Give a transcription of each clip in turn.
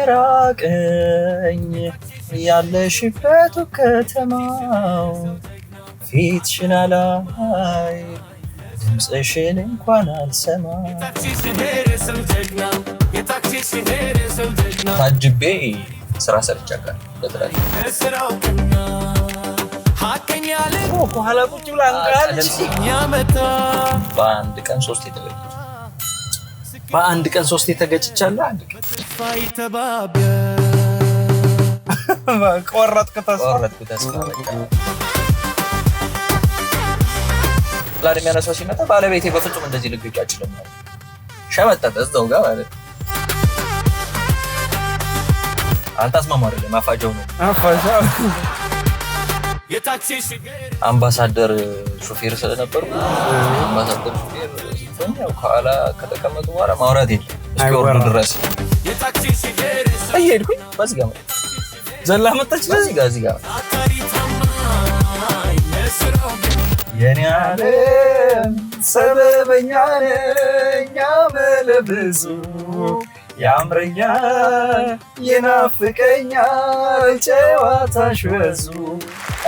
ራቀኝ ያለሽበት ከተማው ፊትሽን አላይ ድምፅሽን እንኳን አልሰማ ታጅቤ ስራ ሰርቻለሁ በተለይ ከኋላ ቁጭ ብላ አንቃለች። በአንድ ቀን 3 የተገጭቻለሁ። አንድ ቀን ቆረጥኩ ተስፋ በቃ ላድ የሚያነሳው ሲመጣ ባለቤቴ በፍጹም እንደዚህ ልግጭ አይችልም ማለት ሸመጠጠ እዛው ጋር ማለት አልታስማማ አይደለም አፋጀው ነው አምባሳደር ሹፌር ስለነበሩ አምባሳደር ሹፌር ያው ከኋላ ከተቀመጡ በኋላ ማውራት የለም እስኪወርዱ ድረስ እየሄድኩኝ በዚህ ጋር ዘላ መጣች በዚህ ጋር የኔ ዓለም ሰበበኛ ነኝ አመለብዙ ያምረኛል ይናፍቀኛል ጨዋታሽ በዙ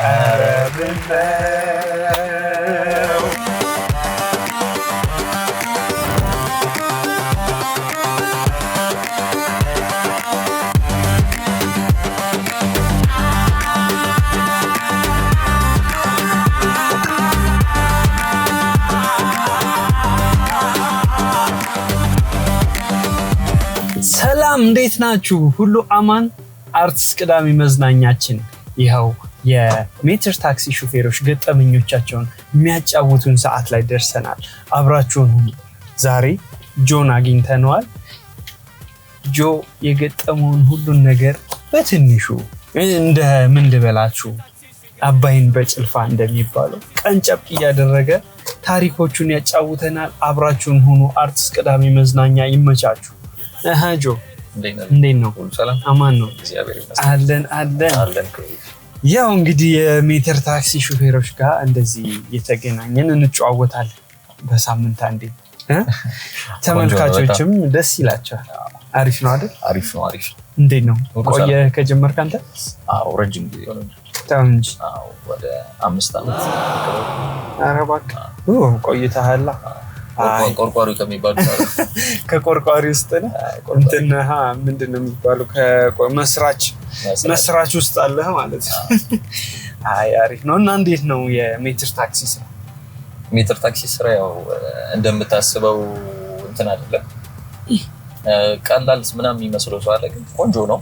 ኧረ ብለው ሰላም እንዴት ናችሁ? ሁሉ አማን። አርቲስት ቅዳሜ መዝናኛችን ይኸው የሜትር ታክሲ ሹፌሮች ገጠመኞቻቸውን የሚያጫውቱን ሰዓት ላይ ደርሰናል። አብራችሁን ሁኑ። ዛሬ ጆን አግኝተነዋል። ጆ የገጠመውን ሁሉን ነገር በትንሹ እንደ ምን ልበላችሁ አባይን በጭልፋ እንደሚባለው ቀንጨብ እያደረገ ታሪኮቹን ያጫውተናል። አብራችሁን ሁኑ። አርቲስት ቅዳሜ መዝናኛ ይመቻችሁ። ጆ እንዴት ነው? ሰላም አማን ነው? አለን። ያው እንግዲህ የሜትር ታክሲ ሹፌሮች ጋር እንደዚህ የተገናኘን እንጨዋወታለን በሳምንት አንዴ። ተመልካቾችም ደስ ይላቸዋል። አሪፍ ነው አይደል? አሪፍ ነው። እንዴት ነው ቆየ ከጀመርክ አንተ? አዎ ረጅም ጊዜ ሆነ እንጂ ወደ 5 ዓመት። ኧረ እባክህ ቆይተሃል። ቆርቋሪ ከሚባሉ ከቆርቋሪ ውስጥ ነው እንትን ምንድን ነው የሚባለው መስራች ውስጥ አለህ ማለት ነው። አይ አሪፍ ነው። እና እንዴት ነው የሜትር ታክሲ ስራ? ሜትር ታክሲ ስራ ያው እንደምታስበው እንትን አይደለም። ቀላል ምናምን የሚመስለው ሰው አለ፣ ግን ቆንጆ ነው።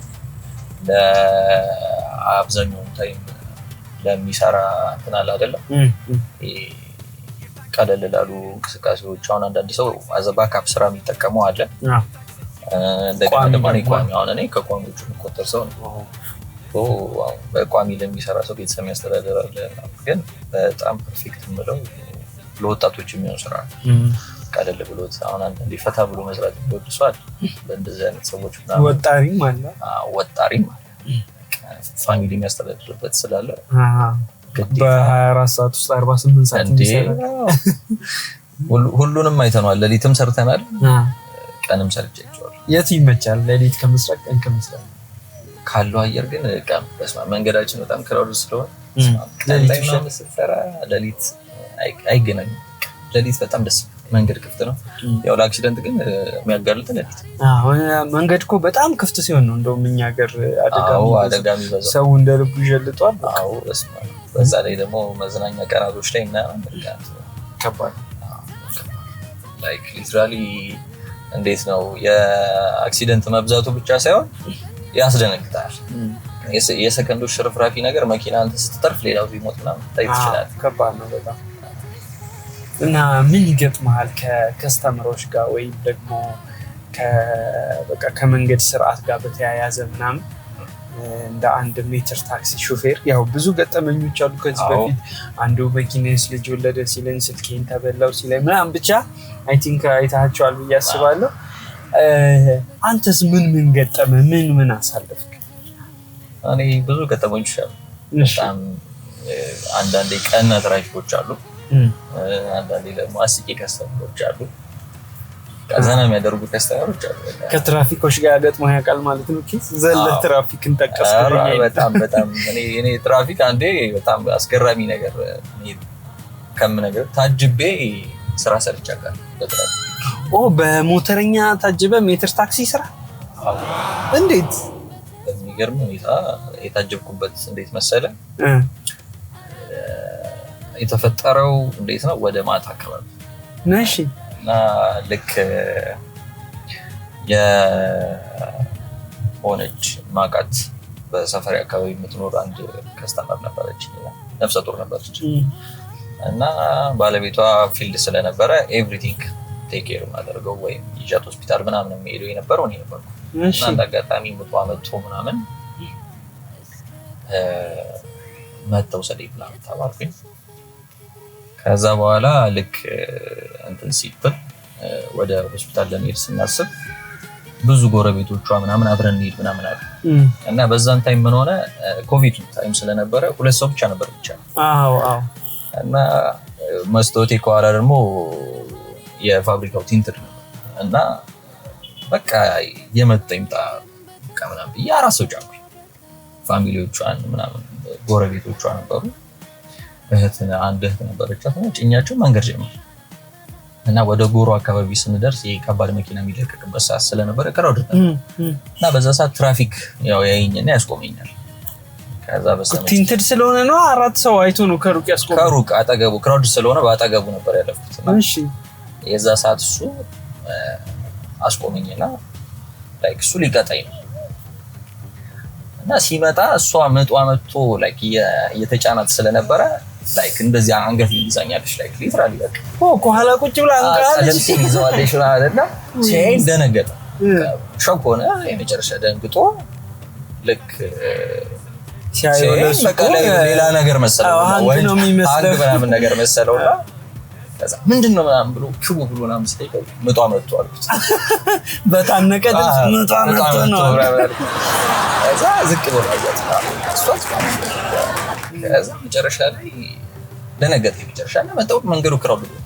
ለአብዛኛው ታይም ለሚሰራ እንትን አለ አይደለም። ቀለል ላሉ እንቅስቃሴዎች አሁን አንዳንድ ሰው አዘባካፕ ስራ የሚጠቀመው አለ። እንደገና ደግሞ እኔ ከቋሚዎቹ የምቆጠር ሰው ነው። በቋሚ ለሚሰራ ሰው ቤተሰብ የሚያስተዳድር አለ። ግን በጣም ፐርፌክት የምለው ለወጣቶች የሚሆን ስራ ቀለል ብሎት አሁን አንዳንዴ ፈታ ብሎ መስራት የሚወድ ሰው አለ። በእንደዚህ አይነት ሰዎች ወጣሪም አለ ፋሚሊ የሚያስተዳድርበት ስላለ በ24 ሰዓት ውስጥ 48 ሰዓት ይሰራል። ሁሉንም አይተናል። ሌሊትም ሰርተናል፣ ቀንም ሰርቻለሁ። የት ይመቻል? ሌሊት ከመስራት ቀን ከመስራት ካለው አየር ግን ቀን በስማ መንገዳችን በጣም ክራውድ ስለሆነ ሌሊት አይገናኝም። ሌሊት በጣም ደስ መንገድ ክፍት ነው። ያው ለአክሲደንት ግን የሚያጋልጥ ሌሊት መንገድ እኮ በጣም ክፍት ሲሆን ነው እንደውም እኛ ሀገር አደጋ የሚበዛው። ሰው እንደ ልቡ ይዠልጧል። በዛ ላይ ደግሞ መዝናኛ ቀናቶች ላይ ምናምን ከባድ ላይክ ሊትራሊ እንዴት ነው የአክሲደንት መብዛቱ ብቻ ሳይሆን ያስደነግጣል። የሰከንዶች ሽርፍራፊ ነገር መኪና አንተ ስትጠርፍ ሌላው ቢሞት ምናምን ታይ ይችላል። ከባድ ነው በጣም። እና ምን ይገጥመሃል ከከስተመሮች ጋር ወይ ደግሞ ከመንገድ ስርዓት ጋር በተያያዘ ምናምን እንደ አንድ ሜትር ታክሲ ሹፌር? ያው ብዙ ገጠመኞች አሉ። ከዚህ በፊት አንዱ መኪናስ ልጅ ወለደ ሲለኝ ስልኬን ተበላው ሲለኝ ምናምን ብቻ አይ ቲንክ አይታችኋል ብዬ አስባለሁ። አንተስ ምን ገጠመ? ምን አሳለፍክ? እኔ ብዙ ገጠመኞች አሉ። በጣም አንዳንዴ ቀና ትራፊኮች አሉ፣ አንዳንዴ ደግሞ አስቂ ከስተመሮች አሉ። ዘና የሚያደርጉ ከስተመሮች አሉ። ከትራፊኮች ጋር ገጥሞ ያውቃል ማለት ነው። ኪስ ዘለ ትራፊክን ተቀስከኝ በጣም እኔ ትራፊክ አንዴ በጣም አስገራሚ ነገር ከምነገር ታጅቤ ስራ ሰርቻለሁ በትራፊክ። በሞተረኛ ታጅበ ሜትር ታክሲ ስራ እንዴት በሚገርም ሁኔታ የታጀብኩበት እንዴት መሰለ የተፈጠረው እንዴት ነው ወደ ማታ አካባቢ ነሽ እና ልክ የሆነች ማቃት በሰፈሪ አካባቢ የምትኖር አንድ ከስተመር ነበረች ነፍሰ ጡር ነበረች እና ባለቤቷ ፊልድ ስለነበረ ኤቭሪቲንግ ቴክ ኬር ማድረገው ወይም ይዣት ሆስፒታል ምናምን የሚሄደው የነበረው እኔ ነበርኩ እና እንዳጋጣሚ ምጧ መጥቶ ምናምን መተው ሰደይ ብላ ተባልኩኝ። ከዛ በኋላ ልክ እንትን ሲጥል ወደ ሆስፒታል ለመሄድ ስናስብ ብዙ ጎረቤቶቿ ምናምን አብረን እንሂድ ምናምን አሉ እና በዛን ታይም ምን ሆነ ኮቪድ ታይም ስለነበረ ሁለት ሰው ብቻ ነበር ብቻ እና መስታወቴ ከኋላ ደግሞ የፋብሪካው ቲንትር ነው እና በቃ የመጣ ይምጣ በቃ ምናምን ብዬ አራት ሰው ጫንኩኝ። ፋሚሊዎቿን ምናምን ጎረቤቶቿ ነበሩ። አንድ እህት ነበረቻት እና ጭኛቸው መንገድ ጀመረ እና ወደ ጎሮ አካባቢ ስንደርስ የከባድ መኪና የሚለቀቅበት ሰዓት ስለነበረ ክራውድ እና በዛ ሰዓት ትራፊክ ያው ያየኝና ያስቆመኛል። ከዛ በሰመች ቲንትድ ስለሆነ ነው አራት ሰው አይቶ ነው ከሩቅ ያስቆመው። ከሩቅ አጠገቡ ክራውድ ስለሆነ በአጠገቡ ነበር ያለፉት። እሺ የዛ ሰዓት እሱ አስቆመኝና ላይክ እሱ ሊቀጣኝ ነው እና ሲመጣ እሷ መጥቶ ላይክ የተጫናት ስለነበረ ላይክ እንደዚህ አንገት ይዛኛለች ላይክ ሊትራሊ በቃ ከኋላ ቁጭ ብላ አንቃለች ይዘዋለች አይደለ ሲያይ ደነገጠ። ሾክ ሆነ የመጨረሻ ደንግጦ ልክ ሲያየው በቃ ሌላ ነገር መሰለው ወይ አንድ ምናምን ነገር መሰለውና ከዛ ምንድነው ምናምን ብሎ ክቡ ብሎ ምናምን ሲጠይቀው መጧ መጥቶ አልኩት። በታነቀ ድምፅ መጧ መጥቶ ነው ከዛ ዝቅ ብሎ አያት እሷት ከዛ መጨረሻ ላይ ደነገጠ። መጨረሻ ላይ መጣው መንገዱ ክራውድ ነው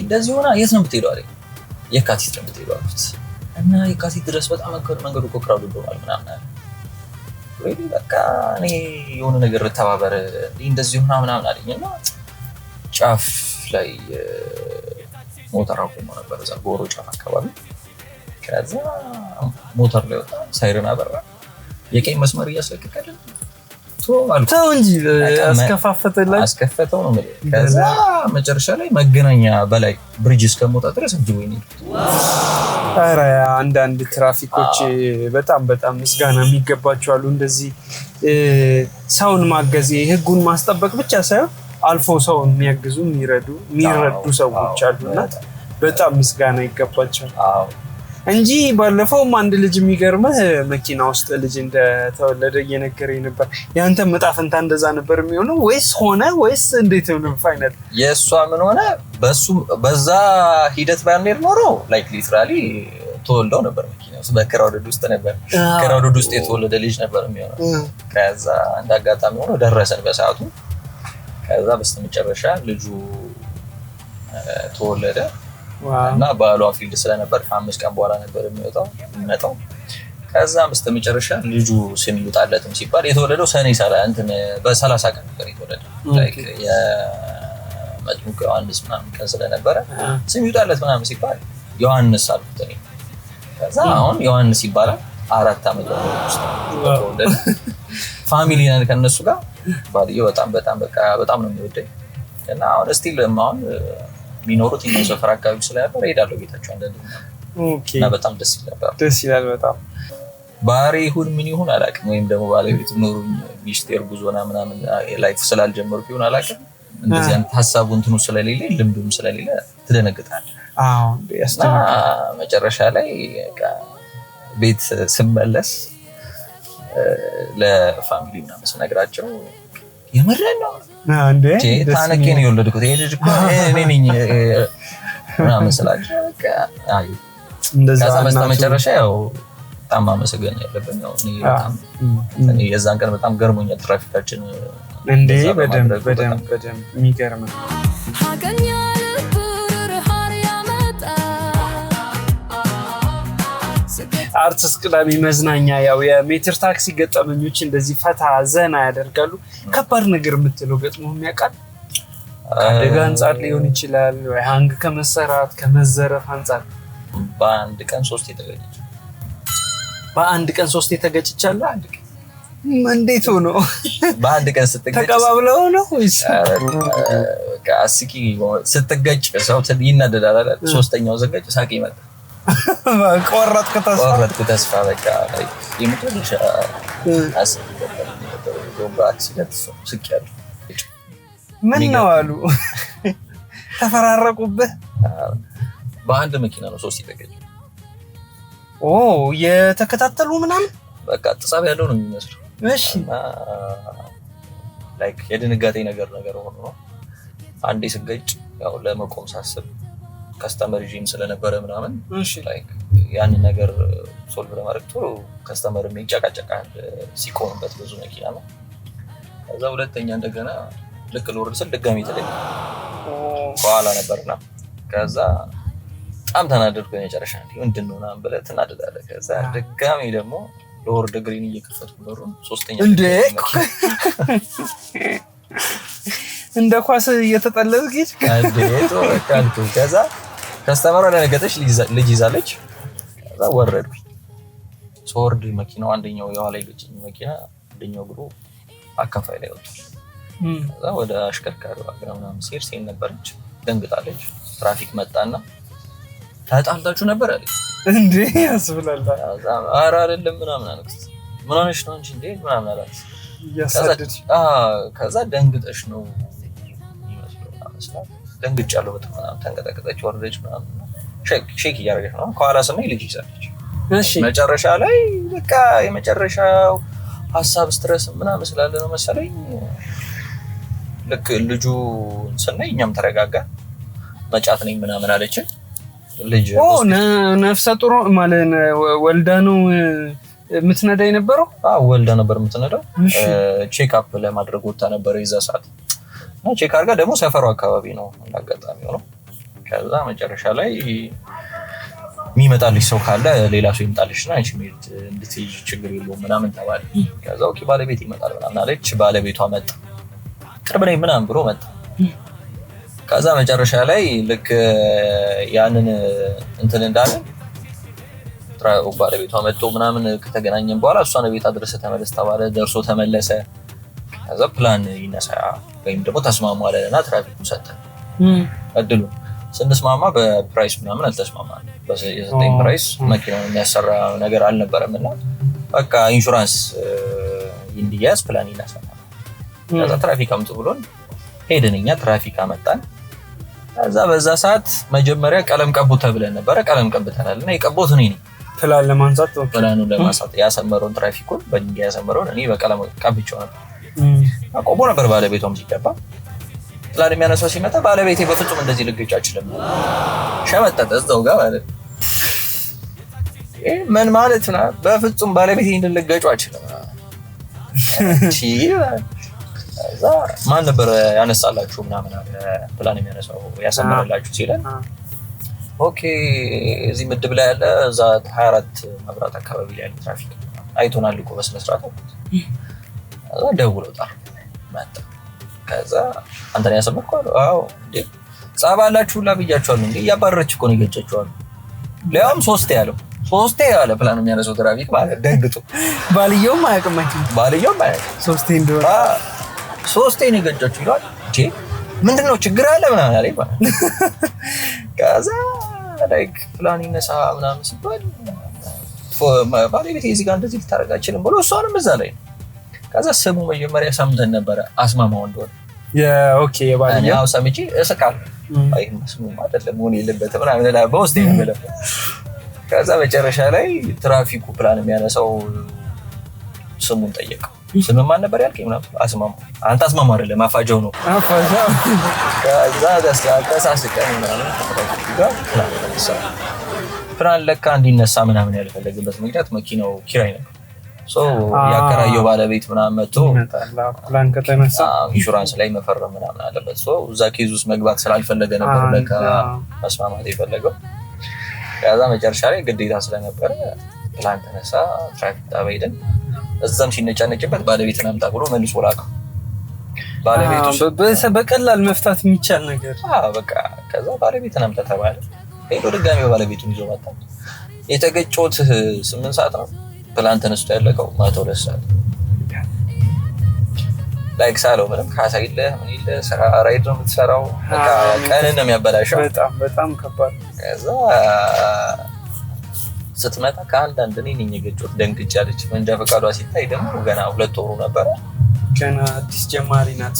እንደዚህ ሆና የት ነው የምትሄደው አለኝ። የካቲት ነው የምትሄደው አልኩት እና የካቲት ድረስ በጣም መንገዱ እኮ ክራውድ ሆኗል ምናምን አለ። ወይ በቃ እኔ የሆነ ነገር ተባበረ እንደዚህ ሆና ምናምን አለኝና ጫፍ ላይ ሞተር አቆሞ ነበር እዛ ጎሮ ጫፍ አካባቢ። ከዛ ሞተር ላይ ወጣ ሳይረን አበራ። የቀኝ መስመር እያስለቀቀልን ተው እንጂ አስከፈተው ነው ማለት። ከዛ መጨረሻ ላይ መገናኛ በላይ ብሪጅ እስከሞታ ድረስ እጅወይኔ ኧረ አንዳንድ ትራፊኮች በጣም ምስጋና የሚገባቸው አሉ። እንደዚህ ሰውን ማገዝ ህጉን ማስጠበቅ ብቻ ሳይሆን አልፎ ሰውን የሚያግዙ የሚረዱ ሰዎች አሉና በጣም ምስጋና ይገባቸዋል። እንጂ ባለፈውም አንድ ልጅ የሚገርምህ መኪና ውስጥ ልጅ እንደተወለደ እየነገረኝ ነበር። ያንተ መጣፈንታ እንደዛ ነበር የሚሆነው ወይስ እንዴት ነው ፋይናል? የእሷ ምን ሆነ በዛ ሂደት ባንሄድ ኖሮ ላይክ ሊትራሊ ተወልደው ነበር መኪና ውስጥ በክራውድ ውስጥ ነበር። ክራውድ ውስጥ የተወለደ ልጅ ነበር የሚሆነው። ከዛ እንዳጋጣሚ ሆኖ ደረሰን በሰዓቱ። ከዛ በስተመጨረሻ ልጁ ተወለደ እና ባሏ ፊልድ ስለነበር ከ5 ቀን በኋላ ነበር የሚመጣው። ከዛ በስተመጨረሻ ልጁ ስም ይወጣለትም ሲባል የተወለደው ሰኔ በ30 ቀን ነበር የተወለደው። ላይክ የመጥምቁ ዮሐንስ ምናምን ቀን ስለነበረ ስም ይወጣለት ምናምን ሲባል ዮሐንስ አልኩት እኔ። ከዛ አሁን ዮሐንስ ይባላል 4 ዓመት ውስጥ ተወለደ። ፋሚሊ ነን ከነሱ ጋር ባልየው በጣም ነው የሚወደኝ እና አሁን ስቲል አሁን ሚኖሩት ሰፈር አካባቢ ስለነበር እሄዳለሁ ቤታቸው አንደኛ። እና በጣም ደስ ይላል በጣም ባህሪ ይሁን ምን ይሁን አላውቅም። ወይም ደግሞ ባለቤት ኖሩኝ ሚስቴር ጉዞና ምናምን ላይፍ ስላልጀመርኩ ይሁን አላውቅም። እንደዚህ አይነት ሀሳቡ እንትኑ ስለሌለ ልምዱም ስለሌለ ትደነግጣለህ። እና መጨረሻ ላይ ቤት ስመለስ ለፋሚሊ ምናምን ስነግራቸው የመረን ነው እንዴ ታነቄ ነው የወለድኩት ይሄ ልጅ እኮ እኔ ነኝ ምናምን ስላቸው በቃ አይ እንደዛ በስተመጨረሻ ያው በጣም ማመሰገን ያለብን ነው። እኔ የዛን ቀን በጣም ገርሞኛል ትራፊካችን እንዴ በደም የሚገርም ነው። አርትስ ቅዳሜ መዝናኛ ያው የሜትር ታክሲ ገጠመኞች እንደዚህ ፈታ ዘና ያደርጋሉ። ከባድ ነገር የምትለው ገጥሞ የሚያውቃል? ከአደጋ አንጻር ሊሆን ይችላል ወይ ሃንግ ከመሰራት ከመዘረፍ አንጻር? በአንድ ቀን 3 የተገጨች። በአንድ ቀን 3 የተገጨቻለሁ። አንድ ቀን እንዴት ሆኖ? በአንድ ቀን ስትገጭ ተቀባብለው ነው ወይስ? አስቂ ስትገጭ ሰው ይናደዳል አይደል? ሶስተኛው ዘጋጭ ሳቂ መጣ። ቆረጥኩ ተስፋ በቃ የመጨረሻ በአክሲደንት ስቄያለሁ። ምን ነው አሉ ተፈራረቁብህ? በአንድ መኪና ነው 3 የተገጨ። የተከታተሉ ምናምን በቃ ጥሳብ ያለው ነው የሚመስለው። እሺ ላይክ የድንጋጤ ነገር ሆኖ ነው። አንዴ ስገጭ ያው ለመቆም ሳስብ ከስተመር ጂም ስለነበረ ምናምን ላይክ ያንን ነገር ሶልቭ ለማድረግ ቶሎ ከስተመር የሚጨቃጨቃል ሲቆምበት ብዙ መኪና ነው። ከዛ ሁለተኛ እንደገና ልክ ልወርድ ስል ድጋሚ ተለኝ ከኋላ ነበርና ከዛ በጣም ተናደድኩ። የመጨረሻ ምንድን ነው ምናምን ብለህ ትናደዳለህ። ከዛ ድጋሚ ደግሞ ለወርድ ግሪን እየከፈትኩ ነው ሶስተኛ እንደ ኳስ እየተጠለልክ ካልኩ ከዛ ከስተመሯ ደነገጠች። ልጅ ይዛለች። ከዛ ወረድኩኝ። ስወርድ መኪናው አንደኛው የኋላ ልጅ መኪና አንደኛው እግሩ አካፋይ ላይ ወጥቷል። ከዛ ወደ አሽከርካሪው አግራ ምናምን ሲሄድ ሴት ነበረች። ደንግጣለች። ትራፊክ መጣና ታጣልታችሁ ነበር አለኝ። እንዴ ያስብላል። ኧረ አይደለም ምናምን አለች። ምን ሆነሽ ነው እንጂ እንዴ ምናምን አላት። ከዛ ደንግጠሽ ነው ይመስላል። ደንግጫለሁ በጣም ተንቀጠቀጠች። ወረደች ምናምን ሼክ እያደረገች ነው። ከኋላ ስናይ ልጅ ይዛለች። እሺ መጨረሻ ላይ በቃ የመጨረሻው ሀሳብ ስትረስ ምናምን ስላለ ነው መሰለኝ ልክ ልጁ ስናይ እኛም ተረጋጋ። መጫት ነኝ ምናምን አለችን። ልጅ ነፍሰ ጡር ማለት ወልዳ ነው የምትነዳ የነበረው? ወልዳ ነበር የምትነዳው። ቼክ አፕ ለማድረግ ወጣ ነበር የዛ ሰዓት እና ቼክ አድርጋ ደግሞ ሰፈሩ አካባቢ ነው እንዳጋጣሚ ሆኖ። ከዛ መጨረሻ ላይ የሚመጣልሽ ሰው ካለ ሌላ ሰው ይምጣልሽና አንቺ ሜት እንድትይዥ ችግር የለውም ምናምን ተባለ። ከዛ ኦኬ ባለቤት ይመጣል ምናምን አለች። ባለቤቷ መጣ። ቅርብ ነኝ ምናምን ብሎ መጣ። ከዛ መጨረሻ ላይ ልክ ያንን እንትን እንዳለ ባለቤቷ መጥቶ ምናምን ከተገናኘን በኋላ እሷን ቤት አድረስ ተመለስ ተባለ። ደርሶ ተመለሰ። ከዛ ፕላን ይነሳ ወይም ደግሞ ተስማሙ አለና ትራፊኩ ሰጠ እድሉ። ስንስማማ በፕራይስ ምናምን አልተስማማንም። የሰጠኝ ፕራይስ መኪናውን የሚያሰራ ነገር አልነበረም እና በቃ ኢንሹራንስ እንዲያዝ ፕላን ይነሳ። ከዛ ትራፊክ አምጡ ብሎን ሄድን። እኛ ትራፊክ አመጣን። ከዛ በዛ ሰዓት መጀመሪያ ቀለም ቀቡ ተብለን ነበረ። ቀለም ቀብተናል እና የቀቦት እኔ ነኝ። ፕላን ለማንሳት ፕላኑን ለማንሳት ያሰመረውን ትራፊኩን በድንጋይ ያሰመረውን እኔ በቀለም ቀብቼው ነበር። አቆቦ ነበር ባለቤቷም ሲገባ ፕላን የሚያነሳው ሲመጣ ባለቤቴ በፍጹም እንደዚህ ልገጭ አልችልም ሸመጠጠ እዛው ጋር ማለት ምን ማለት ነው? በፍጹም ባለቤቴ ልገጭ አልችልም። እዛ ማን ነበር ያነሳላችሁ ምናምን ፕላን የሚያነሳው ያሰመረላችሁ ሲለን ኦኬ እዚህ ምድብ ላይ ያለ እዛ 24 መብራት አካባቢ ላይ ያለ ትራፊክ አይቶናል እኮ በስነ ስርዓት እዛ ደውለው ጠሩ መጣ። ከዛ አንተ ነው ያሰመርከው? አዎ እንዴ ጻባላችሁ ሁላ ብያችኋለሁ እንዴ ያባረረች እኮ ነው የገጨችዋል። ለያም ሶስቴ ያለ ፕላን የሚያነሳው ትራፊክ ማለት ደንግጦ ባልየውም አያውቅም ሶስቴ እንደሆነ ሶስቴ ነው የገጨችው ይላል። እንዴ ምንድነው ችግር አለ ምናምን አለኝ ማለት ከዛ ላይክ ፕላን ይነሳ ምናምን ሲባል ባለቤቴ እዚህ ጋር እንደዚህ ልታደርግ አትችልም ብሎ እሷንም እዛ ላይ ከዛ ስሙ መጀመሪያ ሰምተን ነበረ አስማማው እንደሆነ ኦኬ የባልየው ሰምቼ እስቃለሁ። አይ መስሙ አይደለም ሆነ የለበትም ምናምን ላይ በውስጤ ነው የምለው። ከዛ መጨረሻ ላይ ትራፊኩ ፕላን የሚያነሳው ስሙን ጠየቀው። ስም ማን ነበር ያልከኝ? ምናምን አስማማው። አንተ አስማማው አይደለም አፋጀው ነው አፋጀው። ከዛ ተሳስቀን ምናምን ፕላን ለካ እንዲነሳ ምናምን ያልፈለግበት ምክንያት መኪናው ኪራይ ነበር። ያከራየው ባለቤት ምናምን መጥቶ ፕላን ከተነሳ ኢንሹራንስ ላይ መፈረም ምናምን አለበት። እዛ ኬዝ ውስጥ መግባት ስላልፈለገ ነበር ለካ መስማማት የፈለገው። ከዛ መጨረሻ ላይ ግዴታ ስለነበረ ፕላን ተነሳ ትራፊክ ጣቢያ ሄደን እዛም ሲነጫነጭበት ባለቤትን አምጣ ብሎ መልሶ ላከው። ባለቤቱ በቀላል መፍታት የሚቻል ነገር በቃ ከዛ ባለቤትን አምጣ ተባለ። ሄዶ ድጋሚ ባለቤቱን ይዞ መጣ። የተገጨሁት 8 ሰዓት ነው። ፕላን ተነስቶ ያለቀው 2 ሰዓት ላይክ ሳለው ምንም ካሳ የለህ ምን የለህ ስራ ራይድ ነው የምትሰራው በቃ ቀንን ነው የሚያበላሸው። በጣም ከባድ። ከዛ ስትመጣ ከአንዳንድ እኔ ነኝ የገጨሁት ደንግጫለች። መንጃ ፈቃዷ ሲታይ ደግሞ ገና 2 ወሩ ነበር። ገና አዲስ ጀማሪ ናት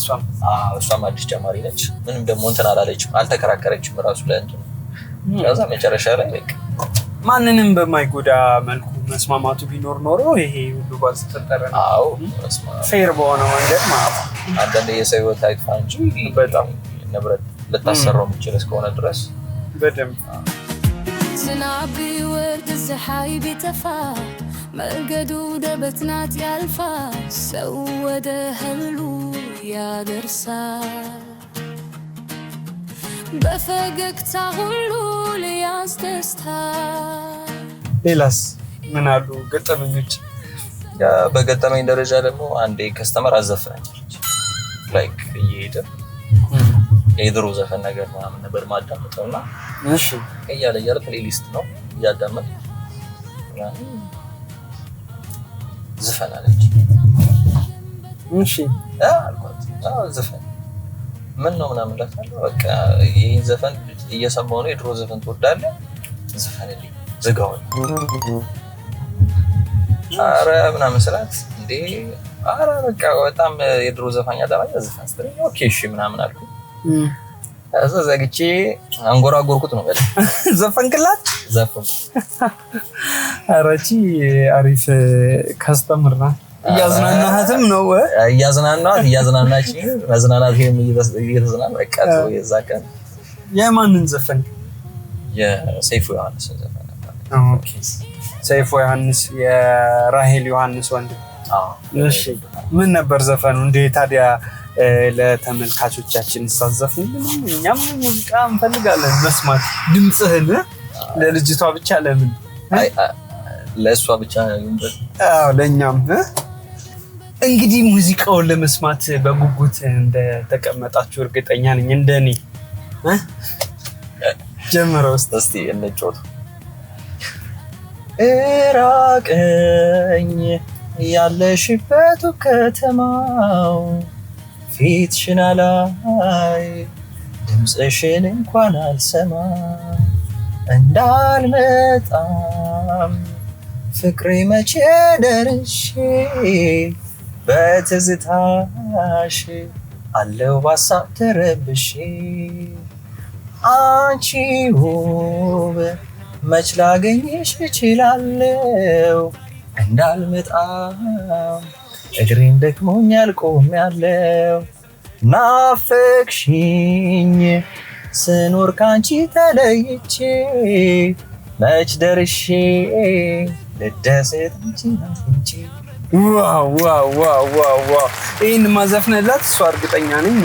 እሷም አዲስ ጀማሪ ነች። ምንም ደግሞ እንትን አላለችም አልተከራከረችም ራሱ ለእንትኑ። ከዛ መጨረሻ ላይ በቃ ማንንም በማይጎዳ መልኩ መስማማቱ ቢኖር ኖሮ ይሄ ሁሉ ባልተፈጠረ ነው። ፌር በሆነ መንገድ ማለት ነው። አንዳንዴ የሰው ህይወት አይጥፋ እንጂ በጣም ንብረት ልታሰራው የምችል እስከሆነ ድረስ በደንብ ዝናብ ቢወርድ ፀሐይ ቢጠፋ መንገዱ ደበትናት ያልፋል ሰው ወደ ህልሙ ያደርሳል በፈገግታ ሁሉ ሊያስደስታል። ሌላስ ምን አሉ ገጠመኞች? በገጠመኝ ደረጃ ደግሞ አንዴ ከስተመር አዘፈነች ላይክ እየሄደ የድሮ ዘፈን ነገር ምናምን ነበር ማዳመጥና እሺ እያለ ፕሌሊስት ነው እያዳመጥ ዘፈን አለች። እሺ አልኳት ዘፈን ምን ነው ምናምን ላታለው በቃ ይሄን ዘፈን እየሰማሁ ነው የድሮ ዘፈን ትወዳለህ ዘፈንልኝ ዝጋው አረ ምናምን ስላት እንዴ አረ በቃ በጣም የድሮ ዘፋኛ ዳባኛ ዘፈን ስትለኝ ኦኬ እሺ ምናምን አልኩ። እዛ ዘግቼ አንጎራጎርኩት ነው በል ዘፈንክላት ዘፈን አራቺ አሪፍ ካስተምር ናት። እያዝናናሃትም ነው እያዝናናች መዝናናት እየተዝናና በቃ የዛ ቀን የማንን ዘፈን? የሰይፉ ዮሐንስ ዘፈን ነበር። ኦኬ ሰይፉ ዮሐንስ የራሄል ዮሐንስ ወንድም። እሺ ምን ነበር ዘፈኑ? እንዴ ታዲያ ለተመልካቾቻችን ሳዘፍንልን እኛም ሙዚቃ እንፈልጋለን መስማት ድምጽህን ለልጅቷ ብቻ ለምን ለእሷ ብቻ ነው? ለኛም እንግዲህ ሙዚቃውን ለመስማት በጉጉት እንደተቀመጣችሁ እርግጠኛ ነኝ። እንደኔ ጀምረው እስቲ እንጫወት። እራቀኝ ያለሽበት ከተማው ፊትሽን አላይ ድምፅሽን እንኳን አልሰማ እንዳልመጣም ፍቅሬ መቼ ደርሼ በትዝታሽ አለው ባሳብ ተረብሼ አንቺ ውብ መች ላገኝሽ እችላለሁ እንዳልመጣም እግሬን ደክሞኛል ቆሜያለሁ ናፈቅሽኝ ስኖር ካንቺ ተለይቼ መች ደርሼ ልደሰት እንጂ ዋው ይሄን ማዘፍነላት እሷ እርግጠኛ ነኝ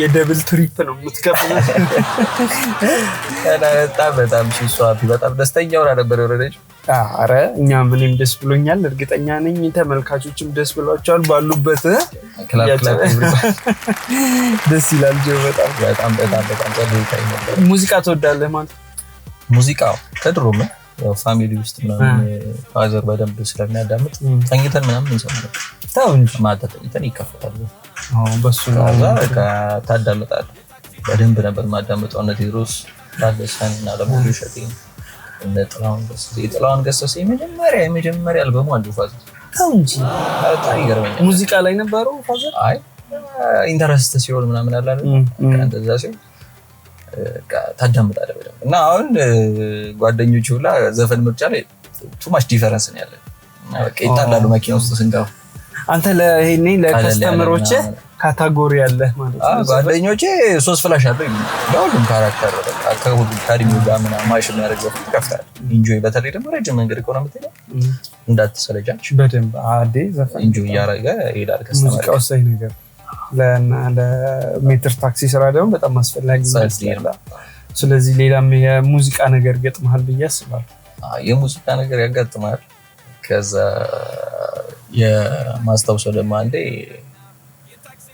የደብል ትሪፕ ነው የምትከፍለው። በጣም ሺሷፒ በጣም ደስተኛ ሆና ነበር የወረደችው። አረ እኛ ምንም ደስ ብሎኛል እርግጠኛ ነኝ ተመልካቾችም ደስ ብሏቸዋል ባሉበት ክላፕ ደስ ይላል ጆ በጣም ጸደይታይ ነበር። ሙዚቃ ትወዳለህ ማለት? ሙዚቃው ከድሮም ያው ፋሚሊ ውስጥ ምናምን ፋዘር በደንብ ስለሚያዳምጥ ተኝተን ምናምን እንሰማለን። ታው እንጂ ማታ ተኝተን ይከፈታል። በሱ ነው ታዳምጣለህ። በደንብ ነበር ማዳምጠው። እነ ቴዎድሮስ ታደሰን እና ለሙሉ ሸቴ እነ ጥላሁን ገሰሰ የመጀመሪያ አልበሙ አንዱ ፋዘር ታው እንጂ በጣም ይገርመኛል። ሙዚቃ ላይ ነበረው ፋዘር። አይ ኢንተረስት ሲሆን ምናምን አለ አይደል እንደዛ ሲሆን ታዳምጣለህ በደንብ። እና አሁን ጓደኞቹ ሁላ ዘፈን ምርጫ ላይ ቱ ማች ዲፈረንስ ነው ያለው። በቃ ይጣላሉ መኪና ውስጥ ስንገባ። አንተ ለይሄኔ ለከስተመሮች ካታጎሪ ያለ ማለት ነው? ጓደኞቼ 3 ፍላሽ አለው ለሁሉም ካራክተር በቃ ከሁሉም ካሪሚው ጋር ምናምን ማሽ የሚያደርግ ዘፈን ይከፍታል። ኢንጆይ በተለይ ደግሞ ረጅም መንገድ ከሆነ የምትሄደው እንዳትሰለጃች በደንብ አዴ ዘፈን ኢንጆይ እያደረገ ይሄዳል። ከስተመር ሙዚቃው ሳይ ነገር ለሜትር ታክሲ ስራ ደግሞ በጣም አስፈላጊ ነው። ስለዚህ ሌላም የሙዚቃ ነገር ገጥመሃል ብዬ አስባለሁ። የሙዚቃ ነገር ያጋጥማል። ከዛ የማስታወሰው ደግሞ አንዴ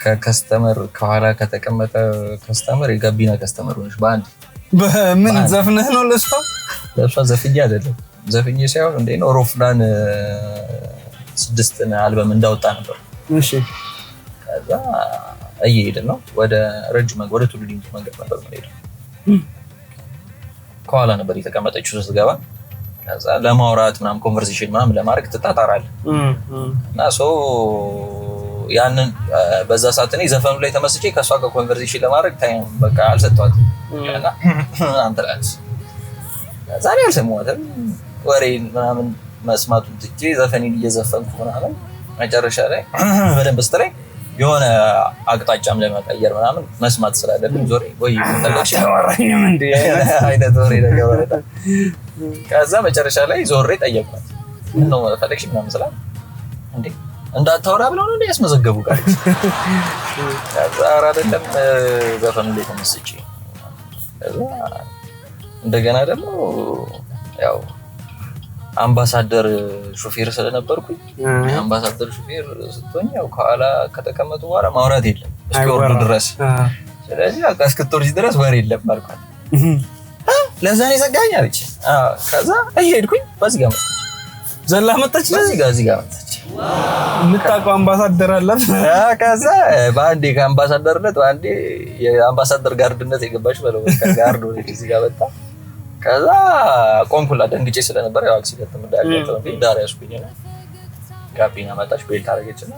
ከከስተመር ከኋላ ከተቀመጠ ከስተመር የጋቢና ከስተመር ሆነሽ በአንድ በምን ዘፍነህ ነው ለሷ ዘፍኜ አይደለም ዘፍኜ ሳይሆን እንዴ ነው ሮፍናን 6 አልበም እንዳወጣ ነበር። እሺ ከዛ እየሄድን ነው ወደ ረጅም መንገድ ወደ ቱሉ ዲምቱ መንገድ ነበር ማለት ነው። ከኋላ ነበር የተቀመጠችው ስትገባ ከዛ ለማውራት ምናምን ኮንቨርሴሽን ምናምን ለማድረግ ትጣጣራለህ እና ያንን በዛ ሰዓት እኔ ዘፈኑ ላይ ተመስጬ ከሷ ጋር ኮንቨርሴሽን ለማድረግ ታይም በቃ አልሰጠኋትም እና አንተላስ ዛሬ አልሰማሁትም ወሬን ምናምን መስማቱን ትቼ ዘፈኔን እየዘፈንኩ ምናምን መጨረሻ ላይ በደንብ ስትለኝ የሆነ አቅጣጫም ለመቀየር ምናምን መስማት ስላለብኝ ዞሬ ወይ ታወራኝም እንዴ አይነት ወሬ ነገር ወረደ። ከዛ መጨረሻ ላይ ዞሬ ጠየቅኳት ምን ነው ፈለግሽ ምናምን ስላት እንዴ እንዳታወራ ብለው ነው ያስመዘገቡ ጋር ከዛ አይደለም ዘፈኑ ላይ ተመስጬ ከዛ እንደገና ደግሞ ያው አምባሳደር ሹፌር ስለነበርኩኝ አምባሳደር ሹፌር ስትሆኝ ያው ከኋላ ከተቀመጡ በኋላ ማውራት የለም እስኪወርዱ ድረስ ስለዚህ እስክትወርጂ ድረስ ወሬ የለም አልኳት። ለዛ ነው ዘጋኝ አለች። ከዛ እየሄድኩኝ በዚህ ጋር ዘላ መጣች በዚህ ጋር መጣች የምታውቀው አምባሳደር አላት። ከዛ በአንዴ ከአምባሳደርነት በአንዴ የአምባሳደር ጋርድነት የገባች በለው ጋርድ ሆነች እዚህ ጋር መጣ። ከዛ ቆንኩላ ደንግጬ ስለነበር ያው አክሲደንት እንዳያጋጥም ቢል ዳር ያስኩኝ ነው ጋቢና መጣች ቤልት አረገችና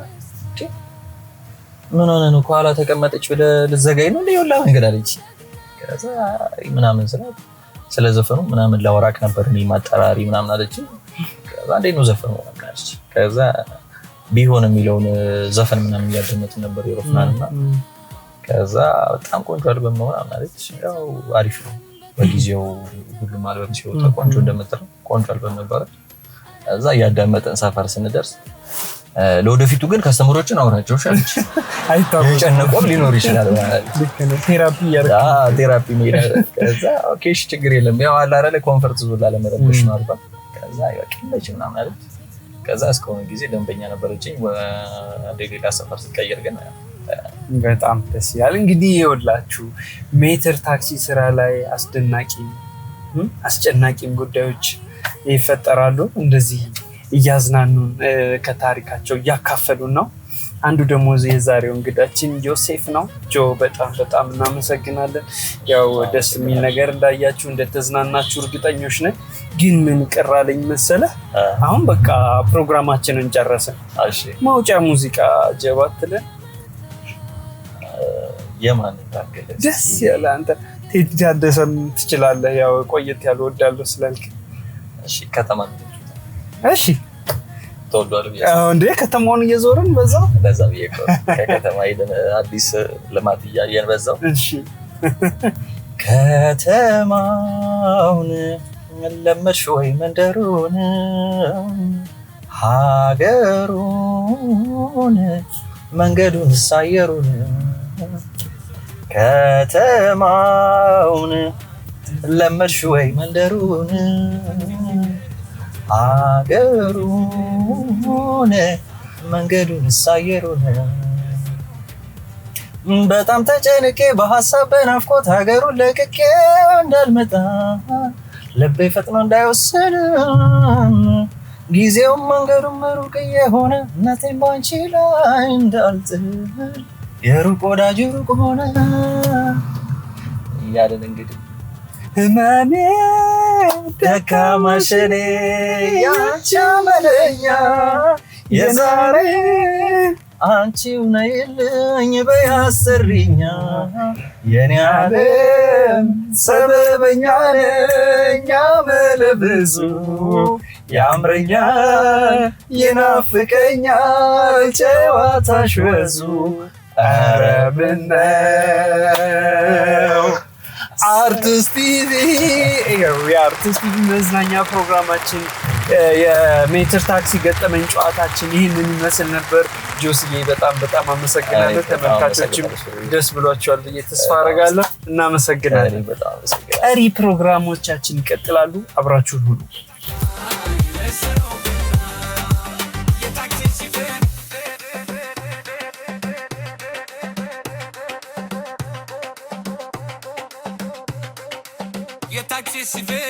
ምን ሆነ ነው ከኋላ ተቀመጠች ብለህ ልዘጋኝ ነው እንደው ላ መንገድ አለች። ከዛ ምናምን ስለዘፈኑ ምናምን ላወራክ ነበር እኔ ማጠራሪ ምናምን አለች። ከዛ እንዴ ነው ዘፈኑ አለች። ከዛ ቢሆን የሚለውን ዘፈን ምናምን ያደመጥን ነበር የሮፍናንና ከዛ በጣም ቆንጆ አልበም ነው ምናምን አለች። ያው አሪፍ ነው በጊዜው ሁሉም አልበም ሲወጣ ቆንጆ እንደምትለው ቆንጆ አልበም ነበር። ከዛ ያዳመጠን ሰፈር ስንደርስ ለወደፊቱ ግን ከስተመሮችን አውራቸው ሻለች አይታወቅም የጨነቆም ሊኖር ይችላል ማለት ነው ቴራፒ ያደርጋል ቴራፒ ሜዳ ከዛ ኦኬ እሺ ችግር የለም ያው አለ አይደለ ኮንፈርት ዞን ላለመረበሽ ነው አልባ ከዛ ያቀለች ምናምን አለች። ከዛ እስከሆነ ጊዜ ደንበኛ ነበረችኝ ወደ ሌላ ሰፈር ስቀየር ግን በጣም ደስ ይላል። እንግዲህ ይኸውላችሁ ሜትር ታክሲ ስራ ላይ አስጨናቂም ጉዳዮች ይፈጠራሉ። እንደዚህ እያዝናኑን ከታሪካቸው እያካፈሉን ነው። አንዱ ደግሞ የዛሬው እንግዳችን ጆሴፍ ነው። ጆ በጣም እናመሰግናለን። ያው ደስ የሚል ነገር እንዳያችሁ እንደተዝናናችሁ እርግጠኞች ነን። ግን ምን ቅር አለኝ መሰለህ አሁን በቃ ፕሮግራማችንን ጨረስን። እሺ ማውጫ ሙዚቃ ጀባትለን የማን ታገለ ደስ ያለ አንተ ቴዲ አደሰን ትችላለህ። ያው ቆየት ያለ ወዳለው ስላልክ እሺ ከተማ እሺ ተወዷል ቢያ እንዴ ከተማውን እየዞርን በዛው ቢየቆ ከከተማ ሄደን አዲስ ልማት እያየን በዛው እሺ ከተማውን ለመድሽ ወይ መንደሩን ሀገሩን መንገዱን ሳየሩን ከተማውን ለመድሽ ወይ መንደሩን ሀገሩን መንገዱን ሳየሩን በጣም ተጨንቄ በሐሳብ በናፍቆት ሀገሩን ለቅቄ እንዳልመጣ ልቤ ፈጥኖ እንዳይወስን ጊዜውም መንገዱም ሩቅ የሆነ እናቴን ባንቺ ላይ እንዳልጥል የሩቅ ወዳጅ ሩቅ ሆነ እያለን እንግዲህ ህመሜ ደካማሽ እኔ ያንቺ መለኛ የዛሬ አንቺው ነይልኝ በያሰርኛ የኔ ዓለም ሰበበኛ ነኝ አመለብዙ ያምረኛል ይናፍቀኛል ጨዋታሽ ወዙ ኧረ ምነው አርቲስት ቲቪ የአርቲስት ቲቪ መዝናኛ ፕሮግራማችን የሜትር ታክሲ ገጠመኝ ጨዋታችን ይህንን ይመስል ነበር። ጆስዬ በጣም አመሰግናለሁ። ተመልካቾችም ደስ ብሏቸዋል ብዬ ተስፋ አደርጋለሁ። እናመሰግናለን። ቀሪ ፕሮግራሞቻችን ይቀጥላሉ። አብራችሁን ሁኑ። የታክሲ ሹፌር